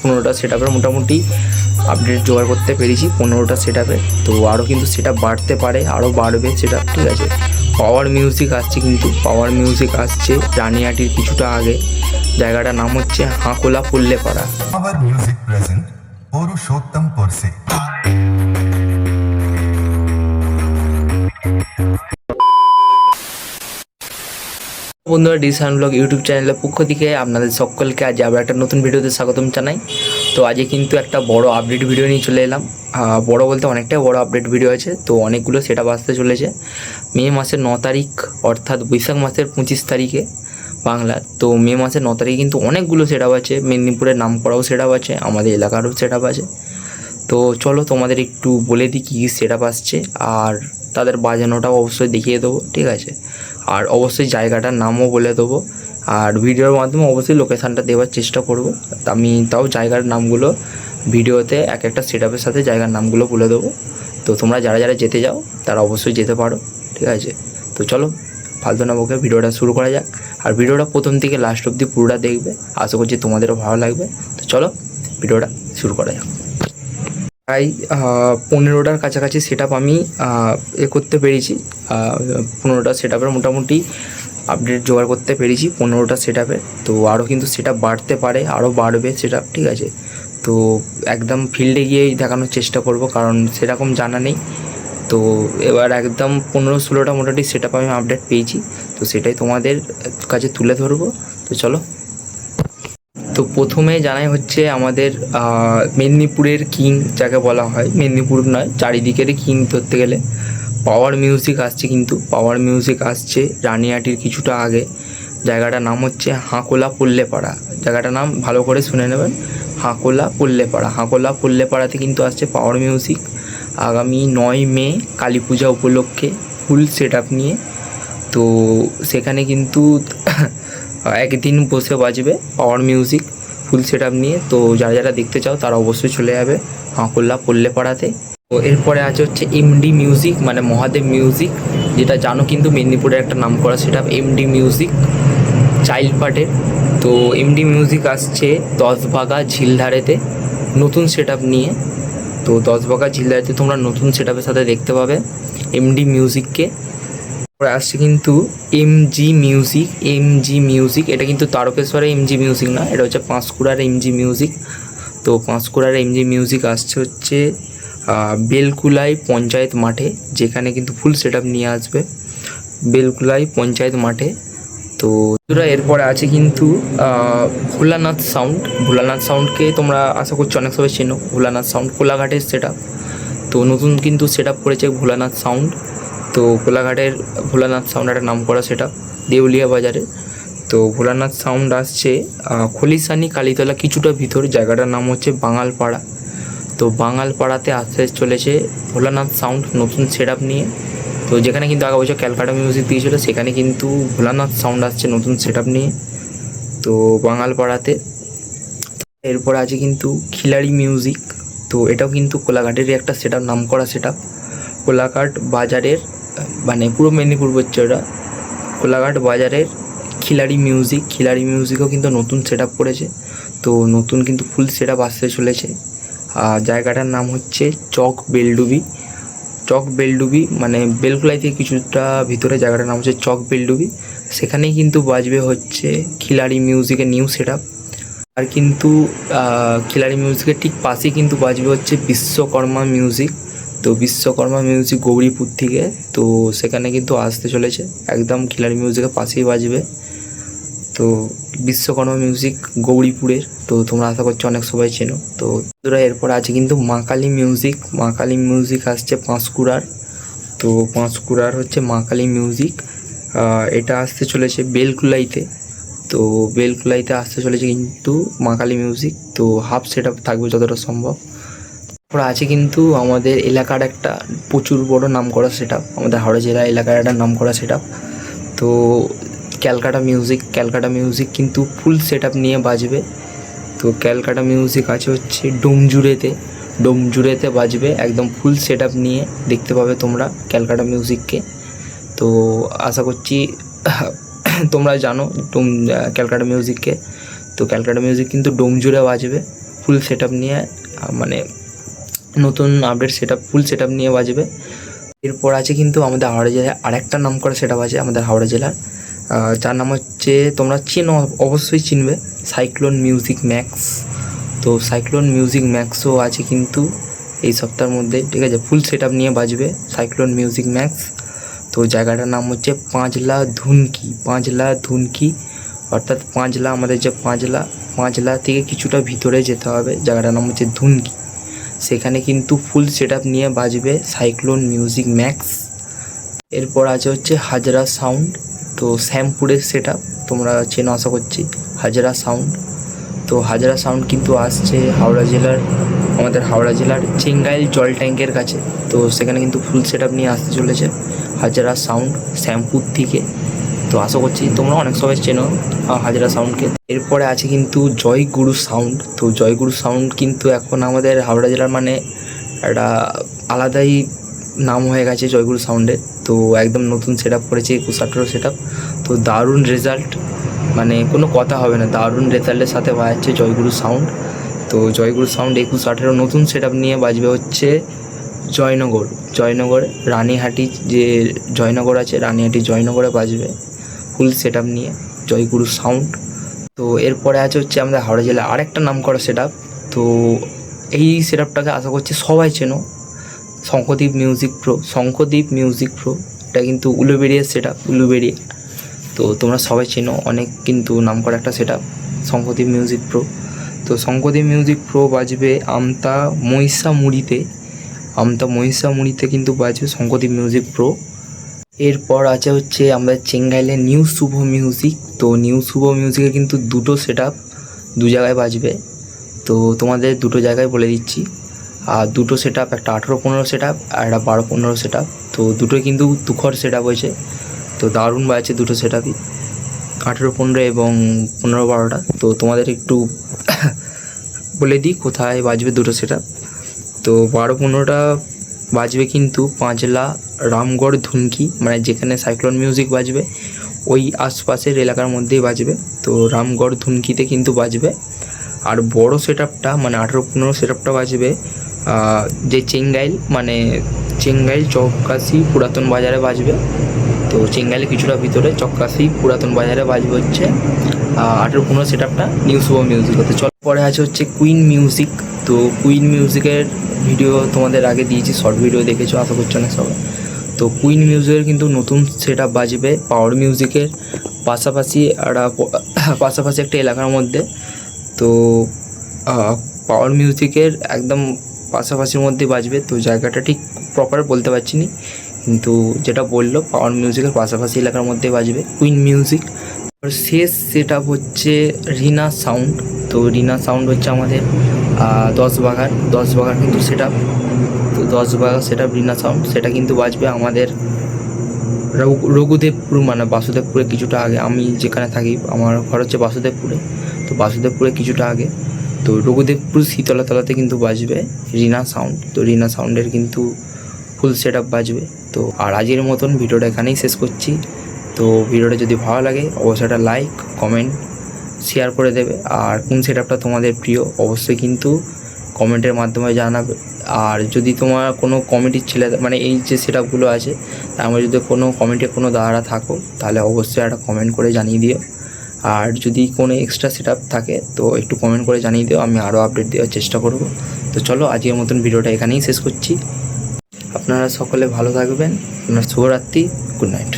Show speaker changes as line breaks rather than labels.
15টা সেটআপের মোটামুটি আপডেট জোগাড় করতে পেরেছি। 15টা সেটআপে তো আরও কিন্তু সেটআপ বাড়তে পারে, আরও বাড়বে সেটআপ, ঠিক আছে। পাওয়ার মিউজিক আসছে, কিন্তু পাওয়ার মিউজিক আসছে রানিহাটির কিছুটা আগে। জায়গাটার নাম হচ্ছে হাঁকোলা পল্লেপাড়া।
পাওয়ার মিউজিক প্রেজেন্ট পুরুষোত্তমপুর से।
বন্ধুরা, ডিসান ব্লগ ইউটিউব চ্যানেলের পক্ষ থেকে আপনাদের সকলকে আজ আবার একটা নতুন ভিডিওতে স্বাগতম জানাই। তো আজকে কিন্তু একটা বড় আপডেট ভিডিও নিয়ে চলে এলাম। বড় বলতে অনেকটাই বড় আপডেট ভিডিও আছে। তো অনেকগুলো সেটআপ আসতে চলেছে মে মাসের 9 তারিখ, অর্থাৎ বৈশাখ মাসের 25 তারিখে বাংলার। তো মে মাসের 9 তারিখে কিন্তু অনেকগুলো সেটআপ আছে। মেদিনীপুরের নাম করাও সেটআপ আছে, আমাদের এলাকারও সেটআপ আছে। তো চলো তোমাদের একটু বলে দিই কী কী সেটআপ আসছে, আর তাদের বাজানোটাও অবশ্যই দেখিয়ে দেবো, ঠিক আছে। আর অবশ্যই জায়গাটার নামও বলে দেবো, আর ভিডিওর মাধ্যমে অবশ্যই লোকেশানটা দেওয়ার চেষ্টা করব। আমি তাও জায়গার নামগুলো ভিডিওতে এক একটা সেটআপের সাথে জায়গার নামগুলো বলে দেবো। তো তোমরা যারা যারা যেতে যাও তারা অবশ্যই যেতে পারো, ঠিক আছে। তো চলো ফালতু না বকে ভিডিওটা শুরু করা যাক। আর ভিডিওটা প্রথম থেকে লাস্ট অবধি পুরোটা দেখবে, আশা করছি তোমাদেরও ভালো লাগবে। তো চলো ভিডিওটা শুরু করা যাক। প্রায় 15টার কাছাকাছি সেটআপ আমি করতে পেরেছি। 15টা সেটআপের মোটামুটি আপডেট জোগাড় করতে পেরেছি 15টা সেটআপে। তো আরও কিন্তু সেটআপ বাড়তে পারে, আরও বাড়বে সেটআপ, ঠিক আছে। তো একদম ফিল্ডে গিয়েই দেখানোর চেষ্টা করব, কারণ সেরকম জানা নেই। তো এবার একদম 15-16টা মোটামুটি সেটআপ আমি আপডেট পেয়েছি, তো সেটাই তোমাদের কাছে তুলে ধরবো। তো চলো। তো প্রথমে জানাই হচ্ছে আমাদের মেদিনীপুরের কিং যাকে বলা হয়, মেদিনীপুর নয় চারিদিকেরই কিং ধরতে গেলে পাওয়ার মিউজিক আসছে। কিন্তু পাওয়ার মিউজিক আসছে রানিহাটির কিছুটা আগে। জায়গাটার নাম হচ্ছে হাঁকোলা পল্লেপাড়া। জায়গাটার নাম ভালো করে শুনে নেবেন, হাঁকোলা পল্লেপাড়া। হাঁকোলা পল্লেপাড়াতে কিন্তু আসছে পাওয়ার মিউজিক আগামী 9 মে কালী পূজা উপলক্ষে ফুল সেটআপ নিয়ে। তো সেখানে কিন্তু একদিন বসে বাজবে পাওয়ার মিউজিক ফুল সেটআপ নিয়ে। তো যারা যারা দেখতে চাও তারা অবশ্যই চলে যাবে হাঁকোলা পল্লেপাড়াতে। তো এরপরে আছে হচ্ছে এমডি মিউজিক, মানে মহাদেব মিউজিক, যেটা জানো কিন্তু মেদিনীপুরের একটা নাম করা সেটআপ এমডি মিউজিক চাইল্ড পার্টের। তো এমডি মিউজিক আসছে 10 ভাগা ঝিলধারেতে নতুন সেটআপ নিয়ে। তো 10 ভাগা ঝিলধারেতে তোমরা নতুন সেটআপের সাথে দেখতে পাবে এমডি মিউজিককে। আসছে কিন্তু এমজি মিউজিক। এমজি মিউজিক এটা কিন্তু তারকেশ্বরের এমজি মিউজিক না, এটা হচ্ছে পাঁশকুড়ার এমজি মিউজিক। তো পাঁশকুড়ার এমজি মিউজিক আসছে হচ্ছে বেলকুলাই পঞ্চায়েত মাঠে, যেখানে কিন্তু ফুল সেটআপ নিয়ে আসবে বেলকুলাই পঞ্চায়েত মাঠে। তো এরপরে আছে কিন্তু ভোলানাথ সাউন্ড। ভোলানাথ সাউন্ডকে তোমরা আশা করছি অনেক সবাই চেনো। ভোলানাথ সাউন্ড কোলাঘাটের সেটআপ। তো নতুন কিন্তু সেটআপ করেছে ভোলানাথ সাউন্ড। তো কোলাঘাটের ভোলানাথ সাউন্ড একটা নাম করা সেটআপ দেউলিয়া বাজারে। তো ভোলানাথ সাউন্ড আসছে খলিশানি কালীতলা কিছুটা ভিতর, জায়গাটার নাম হচ্ছে বাঙালপাড়া। তো বাঙালপাড়াতে আসতে চলেছে ভোলানাথ সাউন্ড নতুন সেটআপ নিয়ে। তো যেখানে কিন্তু আগে বছর ক্যালকাটা মিউজিক দিয়েছিল, সেখানে কিন্তু ভোলানাথ সাউন্ড আসছে নতুন সেটআপ নিয়ে, তো বাঙালপাড়াতে। এরপর আছে কিন্তু খিলাড়ি মিউজিক। তো এটাও কিন্তু কোলাঘাটেরই একটা সেটআপ, নাম করা সেটআপ। কোলাঘাট বাজারের মানে পুরো মেদিনীপুর হচ্ছে ওটা, কোলাঘাট বাজারের খিলাড়ি মিউজিক। খিলাড়ি মিউজিকও কিন্তু নতুন সেটআপ করেছে। তো নতুন কিন্তু ফুল সেটআপ আসতে চলেছে। জায়গাটার নাম হচ্ছে চক বেলডুবি। চক বেলডুবি মানে বেলকুলাই থেকে কিছুটা ভিতরে, জায়গাটার নাম হচ্ছে চক বেলডুবি। সেখানেই কিন্তু বাজবে হচ্ছে খিলাড়ি মিউজিকের নিউ সেটআপ। আর কিন্তু খিলাড়ি মিউজিকের ঠিক পাশেই কিন্তু বাজবে হচ্ছে বিশ্বকর্মা মিউজিক। তো বিশ্বকর্মা মিউজিক গৌরীপুর থেকে, তো সেখানে কিন্তু আসতে চলেছে একদম খিলাড়ি মিউজিকের পাশেই বাজবে। তো বিশ্বকর্মা মিউজিক গৌরীপুরের, তো তোমরা আশা করছো অনেক সবাই চেনো। তো এরপর আছে কিন্তু মা কালী মিউজিক। মা কালী মিউজিক আসছে পাঁশকুড়ার। তো পাঁশকুড়ার হচ্ছে মা কালী মিউজিক, এটা আসতে চলেছে বেলকুলাইতে। তো বেলকুলাইতে আসতে চলেছে কিন্তু মা কালী মিউজিক। তো হাফ সেটআপ থাকবে যতটা সম্ভব। তারপর আছে কিন্তু আমাদের এলাকার একটা প্রচুর বড় নাম করা সেটআপ, আমাদের হাওড়া জেলা এলাকার একটা নাম করা সেটআপ। তো ক্যালকাটা মিউজিক। ক্যালকাটা মিউজিক কিন্তু ফুল সেটআপ নিয়ে বাজবে। তো ক্যালকাটা মিউজিক আছে হচ্ছে ডোমজুড়েতে। ডোমজুড়েতে বাজবে একদম ফুল সেটআপ নিয়ে, দেখতে পাবে তোমরা ক্যালকাটা মিউজিককে। তো আশা করছি তোমরা জানো ক্যালকাটা মিউজিককে। তো ক্যালকাটা মিউজিক কিন্তু ডোমজুড়ে বাজবে। ফুল সেট আপ নিয়ে মানে নতুন update set up full set up নিয়ে বাজবে। এরপর আছে কিন্তু আমাদের হাওড়া জেলায় আরেকটা নাম করা সেট আপ আছে আমাদের হাওড়া জেলার, যার নাম হচ্ছে, তোমরা চেনো, অবশ্যই চিনবে, সাইক্লোন মিউজিক ম্যাক্স। তো সাইক্লোন মিউজিক ম্যাক্সও আছে কিন্তু এই সপ্তাহের মধ্যে, ঠিক আছে, ফুল সেট আপ নিয়ে বাজবে সাইক্লোন মিউজিক ম্যাক্স। তো জায়গাটার নাম হচ্ছে পাঁচলা ধুনকি, অর্থাৎ পাঁচলা, আমাদের যে পাঁচলা থেকে কিছুটা ভিতরে যেতে হবে, জায়গাটার নাম হচ্ছে ধুনকি। সেখানে কিন্তু ফুল সেট আপ নিয়ে বাজবে সাইক্লোন মিউজিক ম্যাক্স। এরপর আছে হচ্ছে হাজরা সাউন্ড। তো শ্যামপুরের সেট আপ, তোমরা চেনো আশা করছি হাজরা সাউন্ড। তো হাজরা সাউন্ড কিন্তু আসছে আমাদের হাওড়া জেলার চেঙ্গাইল জল ট্যাঙ্কের কাছে। তো সেখানে কিন্তু ফুল সেট আপ নিয়ে আসতে চলেছে হাজরা সাউন্ড শ্যামপুর থেকে। তো আশা করছি তোমরা অনেক সবাই চেনো হাজরা সাউন্ডকে। এরপরে আছে কিন্তু জয়গুরু সাউন্ড। তো জয়গুরু সাউন্ড কিন্তু এখন আমাদের হাওড়া জেলার মানে একটা আলাদাই নাম হয়ে গেছে জয়গুরু সাউন্ডের। তো একদম নতুন সেট আপ করেছে 21-18 সেট আপ। তো দারুণ রেজাল্ট, মানে কোনো কথা হবে না, দারুণ রেজাল্টের সাথে বাজাচ্ছে জয়গুরু সাউন্ড। তো জয়গুরু সাউন্ড 21-18 নতুন সেট আপ নিয়ে বাজবে হচ্ছে জয়নগর রানীহাটি, যে জয়নগর আছে রানীহাটি জয়নগরে বাজবে ফুল সেট আপ নিয়ে জয়গুরু সাউন্ড। তো এরপরে আছে হচ্ছে আমাদের হাওড়া জেলায় আরেকটা নাম করা সেট আপ। তো এই সেট আপটাকে আশা করছি সবাই চেনো, শঙ্খদ্বীপ মিউজিক প্রো। এটা কিন্তু উলুবেড়িয়ার সেট আপ, তো তোমরা সবাই চেনো, অনেক কিন্তু নাম করা একটা সেট আপ শঙ্খদ্বীপ মিউজিক প্রো। তো শঙ্খদ্বীপ মিউজিক প্রো বাজবে আমতা মহিষামুড়িতে কিন্তু বাজবে শঙ্খদ্বীপ মিউজিক প্রো। এরপর আছে হচ্ছে আমাদের চেঙ্গাইলে নিউ শুভ মিউজিক। তো নিউ শুভ মিউজিকে কিন্তু দুটো সেট আপ দু জায়গায় বাজবে। তো তোমাদের দুটো জায়গায় বলে দিচ্ছি, আর দুটো সেট আপ, একটা 18-15 সেট আপ আর একটা 12-15 সেট আপ। তো দুটোই কিন্তু তুখর সেট আপ হয়েছে। তো দারুণ বাজছে দুটো সেট আপই, 18-15 এবং 15-12টা। তো তোমাদের একটু বলে দিই কোথায় বাজবে দুটো সেট আপ। তো 12-15টা বাজবে কিন্তু পাঁচলা রামগড় ধুনকি, মানে যেখানে সাইক্লোন মিউজিক বাজবে ওই আশপাশের এলাকার মধ্যেই বাজবে। তো রামগড় ধুনকিতে কিন্তু বাজবে। আর বড় সেট আপটা মানে 18-15 সেট আপটা বাজবে যে চেঙ্গাইল চক্কাশি পুরাতন বাজারে বাজবে। তো চেঙ্গাইলে কিছুটা ভিতরে চক্কাশি পুরাতন বাজারে বাজবে হচ্ছে 18-15 সেট আপটা নিউ শুভ মিউজিক হতে। চল পরে আছে হচ্ছে কুইন মিউজিক। তো কুইন মিউজিকের ভিডিও তোমাদের আগে দিয়েছি, শর্ট ভিডিও দেখেছো আশা করছো না সবাই। তো কুইন মিউজিকের কিন্তু নতুন সেট আপ বাজবে পাওয়ার মিউজিকের পাশাপাশি একটা এলাকার মধ্যে। তো পাওয়ার মিউজিকের একদম পাশাপাশির মধ্যে বাজবে। তো জায়গাটা ঠিক প্রপার বলতে পারছি না, কিন্তু যেটা বললো পাওয়ার মিউজিকের পাশাপাশি এলাকার মধ্যে বাজবে কুইন মিউজিক। শেষ সেট আপ হচ্ছে রিনা সাউন্ড। তো রিনা সাউন্ড হচ্ছে আমাদের 10 বাঘার কিন্তু সেট আপ। তো 10 বাঘা সেট আপ রিনা সাউন্ড, সেটা কিন্তু বাজবে আমাদের রঘুদেবপুর, মানে বাসুদেবপুরে কিছুটা আগে। আমি যেখানে থাকি আমার ঘর হচ্ছে বাসুদেবপুরে, তো বাসুদেবপুরে কিছুটা আগে। তো রঘুদেবপুর শীতলাতলাতে কিন্তু বাজবে রিনা সাউন্ড। তো রিনা সাউন্ডের কিন্তু ফুল সেট আপ বাজবে। তো আর আজকের মতন ভিডিওটা এখানেই শেষ করছি। তো ভিডিওটা যদি ভালো লাগে অবশ্যই একটা লাইক, কমেন্ট, শেয়ার করে দেবে। আর কোন সেট আপটা তোমাদের প্রিয় অবশ্যই কিন্তু কমেন্টের মাধ্যমে জানাবে। আর যদি তোমার কোনো কমিটির ছেলে, মানে এই যে সেট আপগুলো আছে তার মধ্যে যদি কোনো কমিটি কোনো দাদারা থাকো তাহলে অবশ্যই একটা কমেন্ট করে জানিয়ে দিও। আর যদি কোনো এক্সট্রা সেট আপ থাকে তো একটু কমেন্ট করে জানিয়ে দিও, আমি আরও আপডেট দেওয়ার চেষ্টা করব। তো চলো আজকের মতন ভিডিওটা এখানেই শেষ করছি। আপনারা সকলে ভালো থাকবেন, আপনার শুভরাত্রি, গুড নাইট।